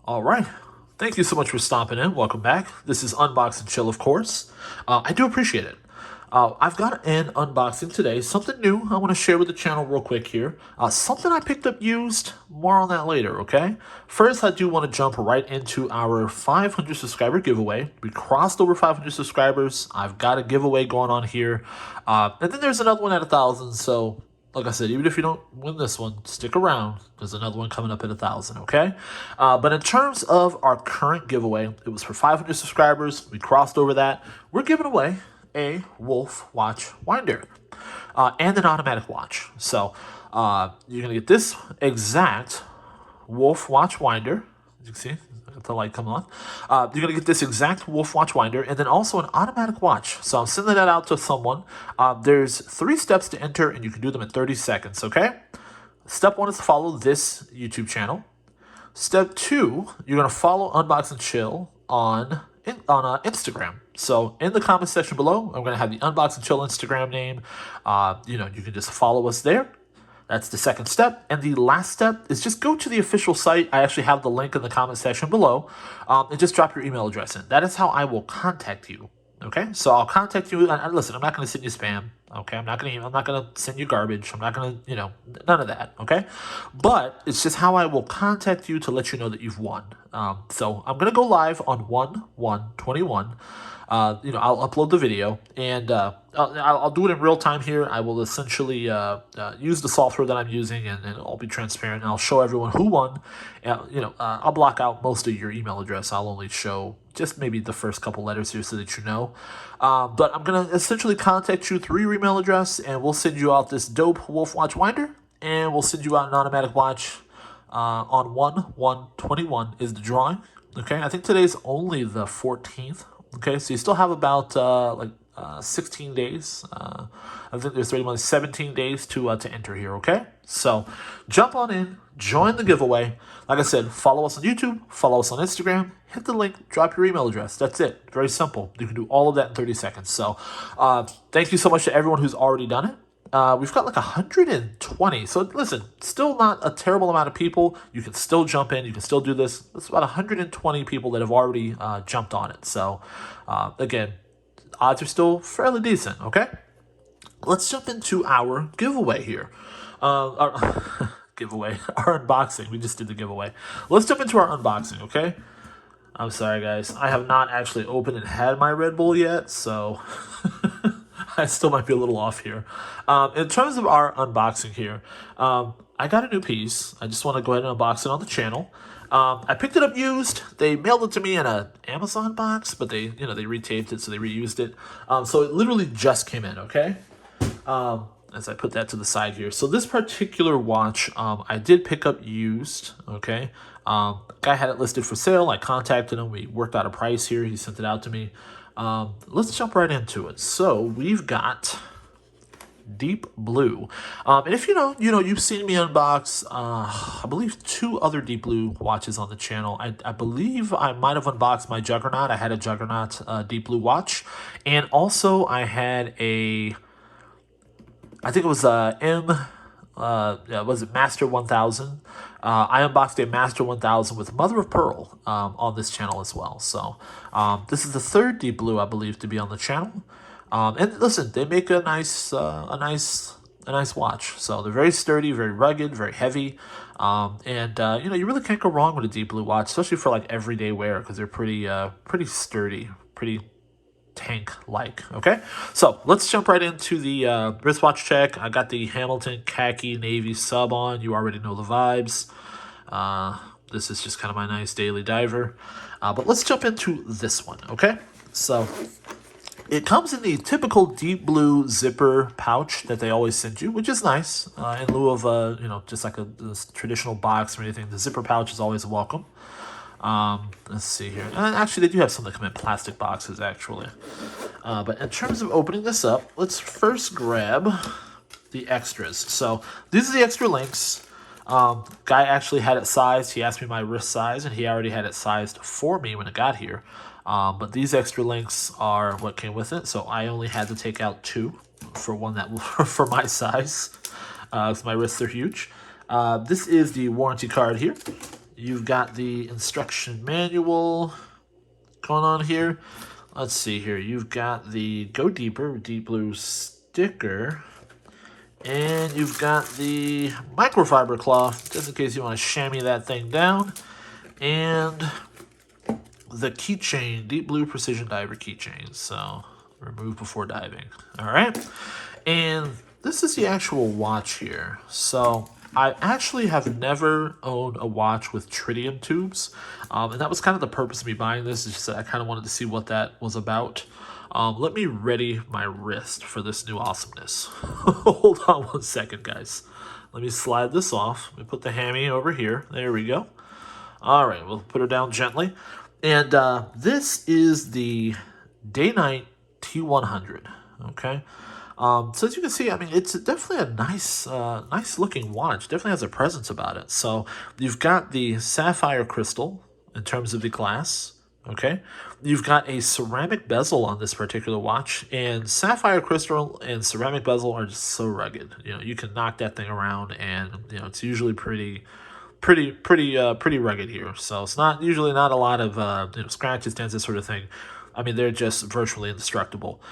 All right. Thank you so much for stopping in. Welcome back. This is Unbox and Chill, of course. I do appreciate it. I've got an unboxing today. Something new I want to share with the channel real quick here. Something I picked up used. More on that later, okay? First, I do want to jump right into our 500 subscriber giveaway. We crossed over 500 subscribers. I've got a giveaway going on here. And then there's another one at 1,000, so like I said, even if you don't win this one, stick around. There's another one coming up at 1,000, okay? But in terms of our current giveaway, it was for 500 subscribers. We crossed over that. We're giving away a Wolf Watch Winder and an automatic watch. So you're going to get this exact Wolf Watch Winder. As you can see, the light coming on. You're going to get this exact Wolf Watch Winder and then also an automatic watch. So I'm sending that out to someone. There's 3 steps to enter, and you can do them in 30 seconds, okay? Step 1 is to follow this YouTube channel. Step 2, you're going to follow Unbox and Chill on Instagram. So in the comment section below, I'm going to have the Unbox and Chill Instagram name. You can just follow us there. That's the second step. And the last step is just go to the official site. I actually have the link in the comment section below. And just drop your email address in. That is how I will contact you. Okay? So I'll contact you. And listen, I'm not going to send you spam. Okay? I'm not going to send you garbage. I'm not going to, none of that. Okay? But it's just how I will contact you to let you know that you've won. So I'm going to go live on 1/1/21. I'll upload the video, and I'll do it in real time here. I will essentially use the software that I'm using, and I'll be transparent, and I'll show everyone who won. I'll block out most of your email address. I'll only show just maybe the first couple letters here so that you know. But I'm going to essentially contact you through your email address, and we'll send you out this dope Wolf Watch Winder, and we'll send you out an automatic watch on 1/1/21 is the drawing. Okay, I think today's only the 14th. Okay, so you still have about 16 days. I think there's 17 days to enter here, okay? So jump on in, join the giveaway. Like I said, follow us on YouTube, follow us on Instagram, hit the link, drop your email address. That's it. Very simple. You can do all of that in 30 seconds. So thank you so much to everyone who's already done it. We've got like 120. So listen, still not a terrible amount of people. You can still jump in. You can still do this. It's about 120 people that have already jumped on it. So again, odds are still fairly decent. Okay, let's jump into our giveaway here. Our unboxing. We just did the giveaway. Let's jump into our unboxing. Okay. I'm sorry, guys. I have not actually opened and had my Red Bull yet, so I still might be a little off here. In terms of our unboxing here, I got a new piece. I just want to go ahead and unbox it on the channel. I picked it up used. They mailed it to me in an Amazon box, but they retaped it, so they reused it. So it literally just came in, okay? As I put that to the side here. So this particular watch, I did pick up used, okay? Guy had it listed for sale. I contacted him. We worked out a price here. He sent it out to me. Let's jump right into it. So we've got Deep Blue. And if you've seen me unbox, I believe 2 other Deep Blue watches on the channel. I believe I might have unboxed my Juggernaut. I had a Juggernaut Deep Blue watch. And also I had I think it was was it Master 1000? I unboxed a Master 1000 with Mother of Pearl on this channel as well. So this is the 3rd Deep Blue, I believe, to be on the channel. And listen, they make a nice watch. So they're very sturdy, very rugged, very heavy. You really can't go wrong with a Deep Blue watch, especially for like everyday wear, because they're pretty sturdy, pretty tank-like. Okay, so let's jump right into the wristwatch check. I got the Hamilton khaki navy sub on. You already know the vibes. This is just kind of my nice daily diver. But let's jump into this one. Okay, so it comes in the typical Deep Blue zipper pouch that they always send you, which is nice. In lieu of just like a traditional box or anything, the zipper pouch is always welcome. Let's see here. And actually, they do have some that come in plastic boxes, actually. But in terms of opening this up, let's first grab the extras. So these are the extra links. Guy actually had it sized. He asked me my wrist size, and he already had it sized for me when it got here. But these extra links are what came with it, so I only had to take out 2 for one that for my size, because my wrists are huge. This is the warranty card here. You've got the instruction manual going on here. Let's see here. You've got the Go Deeper Deep Blue sticker. And you've got the microfiber cloth, just in case you want to chamois that thing down. And the keychain, Deep Blue Precision Diver keychain. So, remove before diving. Alright. And this is the actual watch here. So, I actually have never owned a watch with tritium tubes. And that was kind of the purpose of me buying this. Is just that I kind of wanted to see what that was about. Let me ready my wrist for this new awesomeness. Hold on one second, guys. Let me slide this off. Let me put the hammy over here. There we go. All right, we'll put her down gently. And this is the Day-Night T100, okay? So as you can see, I mean, it's definitely a nice looking watch. Definitely has a presence about it. So you've got the sapphire crystal in terms of the glass. Okay, you've got a ceramic bezel on this particular watch, and sapphire crystal and ceramic bezel are just so rugged. You know, you can knock that thing around, and you know it's usually pretty rugged here. So it's usually not a lot of scratches, dents, that sort of thing. I mean, they're just virtually indestructible.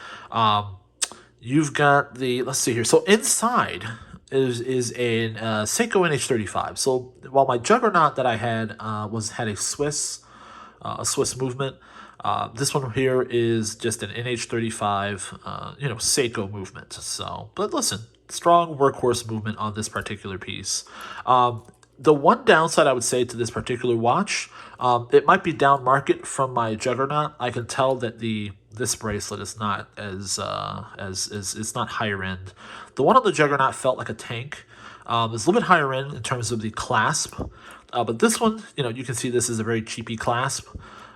You've got the, let's see here. So inside is a Seiko NH35. So while my Juggernaut that I had had a Swiss movement. This one here is just an NH35, Seiko movement. So, but listen, strong workhorse movement on this particular piece. The one downside I would say to this particular watch, it might be down market from my Juggernaut. I can tell that this bracelet is not as it's not higher end. The one on the Juggernaut felt like a tank. It's a little bit higher end in terms of the clasp. But this one, you can see this is a very cheapy clasp.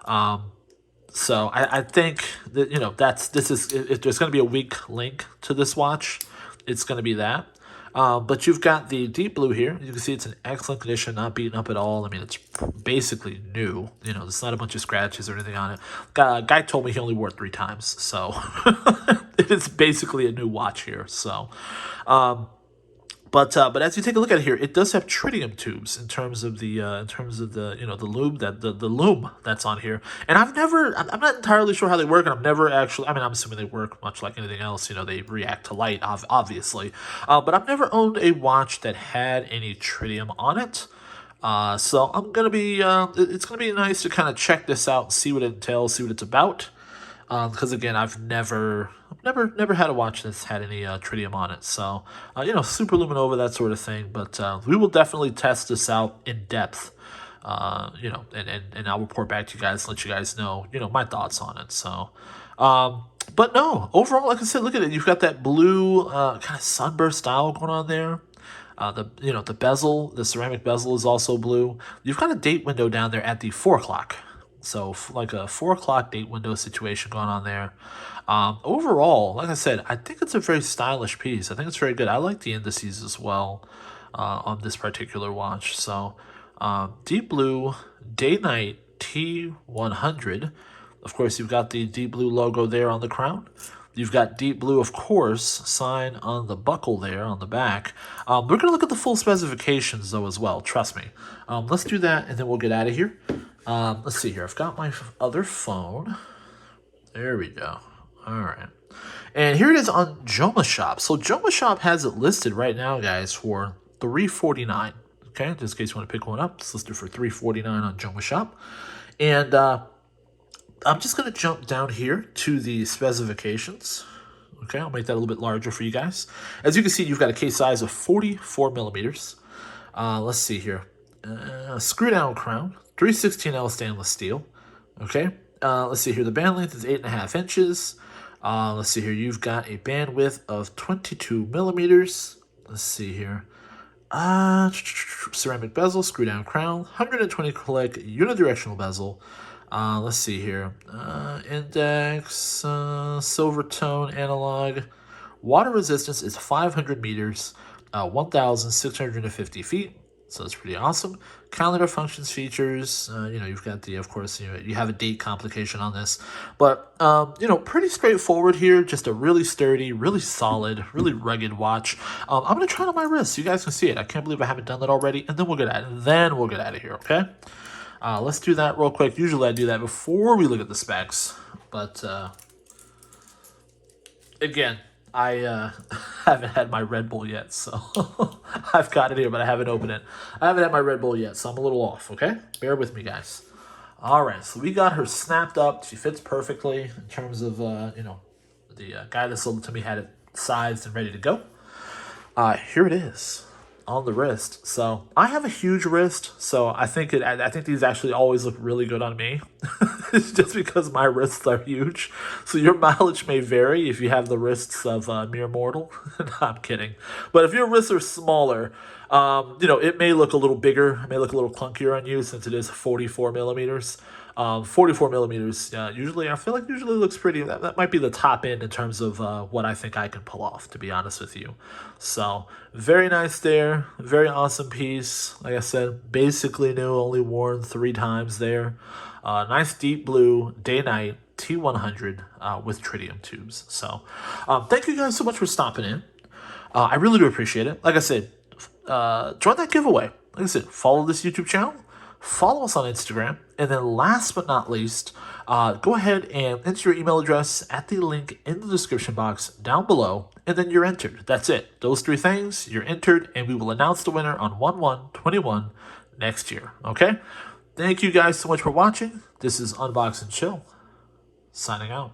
So I think that, if there's going to be a weak link to this watch, it's going to be that. But you've got the deep blue here. You can see it's in excellent condition, not beaten up at all. I mean, it's basically new. There's not a bunch of scratches or anything on it. Guy told me he only wore it 3 times. So it is basically a new watch here. So, But as you take a look at it here, it does have tritium tubes in terms of the the loom the loom that's on here. And I'm not entirely sure how they work, and I've never actually. I mean, I'm assuming they work much like anything else. They react to light, obviously. But I've never owned a watch that had any tritium on it. So I'm gonna be. It's gonna be nice to kind of check this out, see what it entails, see what it's about. Because again, I've never had a watch that's had any tritium on it. So, super luminova, that sort of thing. But we will definitely test this out in depth. And I'll report back to you guys, let you guys know, my thoughts on it. So, but no, overall, like I said, look at it. You've got that blue kind of sunburst style going on there. The bezel, the ceramic bezel is also blue. You've got a date window down there at the 4 o'clock. So like a 4 o'clock date window situation going on there. Overall, like I said, I think it's a very stylish piece. I think it's very good. I like the indices as well on this particular watch. So deep blue Day-Night T100. Of course, you've got the deep blue logo there on the crown. You've got deep blue, of course, sign on the buckle there on the back. We're going to look at the full specifications, though, as well. Trust me. Let's do that, and then we'll get out of here. Let's see here. I've got my other phone. There we go. All right. And here it is on Joma Shop. So Joma Shop has it listed right now, guys, for $349. Okay, just in case you want to pick one up, it's listed for $349 on Joma Shop. And I'm just going to jump down here to the specifications. Okay, I'll make that a little bit larger for you guys. As you can see, you've got a case size of 44 millimeters. Let's see here. Screw down crown. 316L stainless steel. Okay. Let's see here. The band length is 8.5 inches. Let's see here. You've got a band width of 22 millimeters. Let's see here. Ceramic bezel, screw down crown, 120 click unidirectional bezel. Let's see here. Index, silver tone, analog. Water resistance is 500 meters, 1,650 feet. So it's pretty awesome. Calendar functions, features. You've got the, of course, you have a date complication on this, but pretty straightforward here. Just a really sturdy, really solid, really rugged watch. I'm gonna try it on my wrist. You guys can see it. I can't believe I haven't done that already. And then we'll get at it. Then we'll get out of here. Okay. Let's do that real quick. Usually I do that before we look at the specs, but again, I haven't had my Red Bull yet, so I've got it here, but I haven't opened it. I haven't had my Red Bull yet, so I'm a little off, okay? Bear with me, guys. All right, so we got her snapped up. She fits perfectly in terms of, the guy that sold it to me had it sized and ready to go. Here it is on the wrist. So I have a huge wrist, so I think these actually always look really good on me. It's just because my wrists are huge. So your mileage may vary if you have the wrists of a mere mortal. No, I'm kidding. But if your wrists are smaller, it may look a little bigger. It may look a little clunkier on you since it is 44 millimeters. 44 millimeters, usually looks pretty. That might be the top end in terms of what I think I can pull off, to be honest with you. So very nice there, very awesome piece. Like I said, basically new, only worn 3 times there. Nice deep blue day-night T100 with tritium tubes. So thank you guys so much for stopping in. I really do appreciate it. Like I said, join that giveaway. Like I said, follow this YouTube channel. Follow us on Instagram, and then last but not least, go ahead and enter your email address at the link in the description box down below, and then you're entered. That's it. Those 3 things, you're entered, and we will announce the winner on 1/1/21 next year, okay? Thank you guys so much for watching. This is Unbox and Chill, signing out.